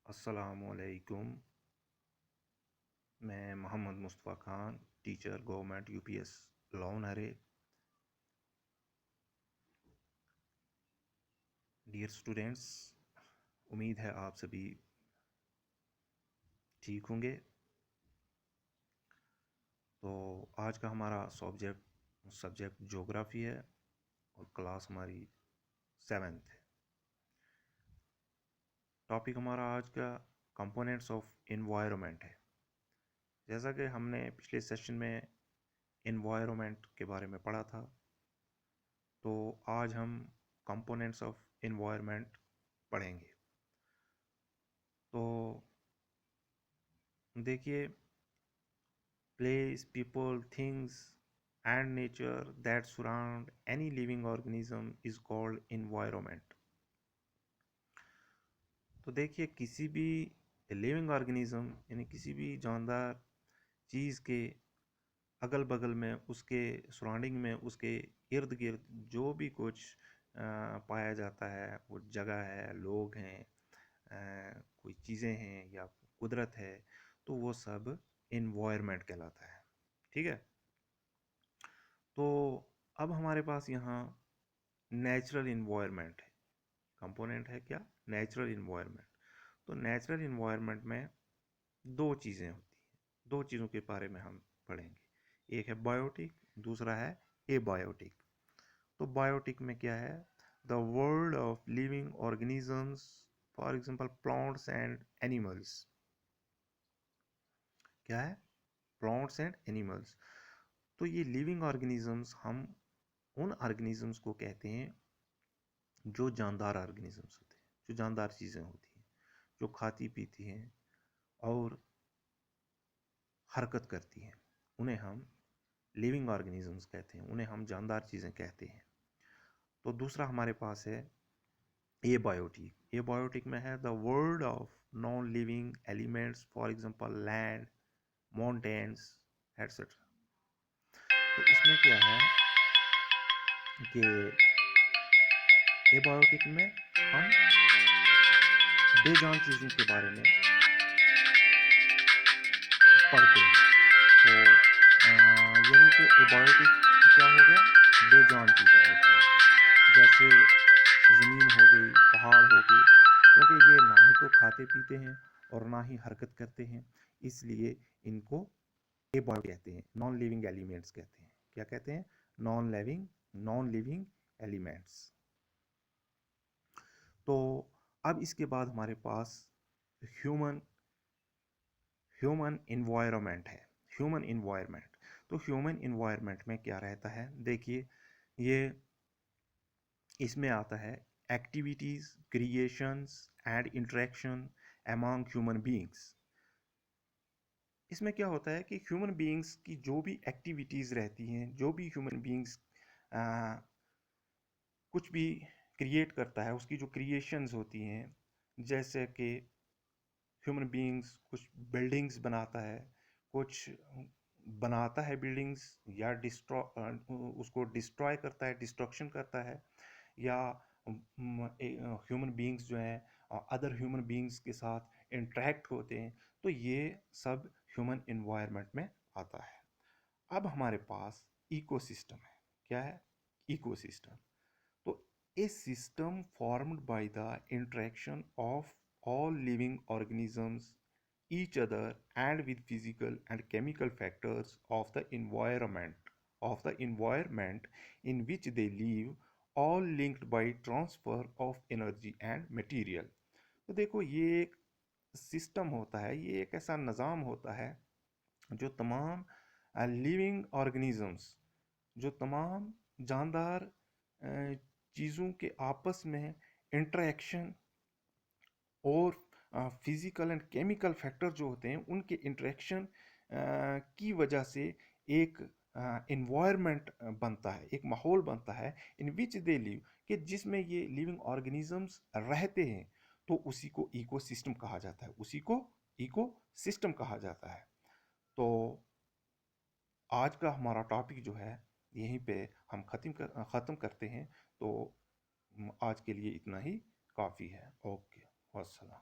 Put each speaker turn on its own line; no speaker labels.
अस्सलामुअलैकुम। मैं Mohammad Mustafa Khan, teacher government UPS Launhare. Dear students, उम्मीद है आप सभी ठीक होंगे। तो आज का हमारा सब्जेक्ट ज्योग्राफी है और क्लास हमारी 7th है। टॉपिक हमारा आज का कंपोनेंट्स ऑफ एनवायरनमेंट है। जैसा कि हमने पिछले सेशन में एनवायरनमेंट के बारे में पढ़ा था, तो आज हम कंपोनेंट्स ऑफ एनवायरनमेंट पढ़ेंगे। तो देखिए, place, people, things and nature that surround any living organism is called environment। तो देखिए, किसी भी लिविंग ऑर्गेनिज्म यानी किसी भी जानदार चीज़ के अगल बगल में, उसके सराउंडिंग में, उसके इर्द गिर्द जो भी कुछ पाया जाता है, वो जगह है, लोग हैं, कोई चीज़ें हैं या कुदरत है, तो वो सब एनवायरनमेंट कहलाता है। ठीक है। तो अब हमारे पास यहाँ नेचुरल इन्वायरमेंट है। कंपोनेंट है क्या? Natural environment. तो नेचुरल इन्वायरमेंट में दो चीज़ें होती हैं। दो चीज़ों के बारे में हम पढ़ेंगे। एक है बायोटिक, दूसरा है एबायोटिक। तो बायोटिक में क्या है? The world of living organisms, for example plants and animals. क्या है? Plants and animals. तो ये लिविंग ऑर्गेनिजम्स, हम उन ऑर्गेनिजम्स को कहते हैं जो जानदार ऑर्गेनिजम्स होते हैं, जो जानदार चीज़ें होती हैं, जो खाती पीती हैं और हरकत करती हैं, उन्हें हम लिविंग ऑर्गेनिजम्स कहते हैं, उन्हें हम जानदार चीज़ें कहते हैं। तो दूसरा हमारे पास है एबायोटिक। एबायोटिक में है the world of non living elements, for example land, mountains etcetera. तो इसमें क्या है कि एबायोटिक में हम बेजान चीज़ों के बारे में पढ़ते हैं। तो यानी कि एबायोटिक क्या हो गया? बेजान चीज़ें होती हैं, जैसे ज़मीन हो गई, पहाड़ हो गए, क्योंकि ये ना ही तो खाते पीते हैं और ना ही हरकत करते हैं, इसलिए इनको एबायोटिक कहते हैं, नॉन लिविंग एलिमेंट्स कहते हैं। क्या कहते हैं? Non living elements. तो अब इसके बाद हमारे पास ह्यूमन इन्वायरमेंट है। Human environment. तो ह्यूमन इन्वायरमेंट में क्या रहता है? देखिए, ये इसमें आता है activities, creations and interaction among human beings. इसमें क्या होता है कि ह्यूमन बीइंग्स की जो भी एक्टिविटीज़ रहती हैं, जो भी ह्यूमन बीइंग्स कुछ भी क्रिएट करता है, उसकी जो क्रिएशंस होती हैं, जैसे कि ह्यूमन बीइंग्स कुछ बिल्डिंग्स बनाता है, कुछ बनाता है बिल्डिंग्स, या उसको डिस्ट्रॉय करता है, डिस्ट्रक्शन करता है, या ह्यूमन बीइंग्स जो हैं अदर ह्यूमन बीइंग्स के साथ इंटरेक्ट होते हैं। तो ये सब ह्यूमन इन्वायरमेंट में आता है। अब हमारे पास इकोसिस्टम है। क्या है? इकोसिस्टम। तो a system formed by the interaction of all living organisms each other and with physical and chemical factors of the environment in which they live, all linked by transfer of energy and material। तो देखो, ये एक system होता है, ये एक ऐसा निज़ाम होता है जो तमाम लिविंग ऑर्गेनिजम्स, जो तमाम जानदार चीज़ों के आपस में इंटरेक्शन और फिज़िकल एंड केमिकल फैक्टर जो होते हैं, उनके इंटरेक्शन की वजह से एक इन्वायरमेंट बनता है, एक माहौल बनता है, इन विच दे लिव, कि जिसमें ये लिविंग ऑर्गेनिजम्स रहते हैं। तो उसी को इकोसिस्टम कहा जाता है, उसी को इकोसिस्टम कहा जाता है। तो आज का हमारा टॉपिक जो है, यहीं पे हम ख़त्म करते हैं। तो आज के लिए इतना ही काफ़ी है। ओके, वस्सलाम।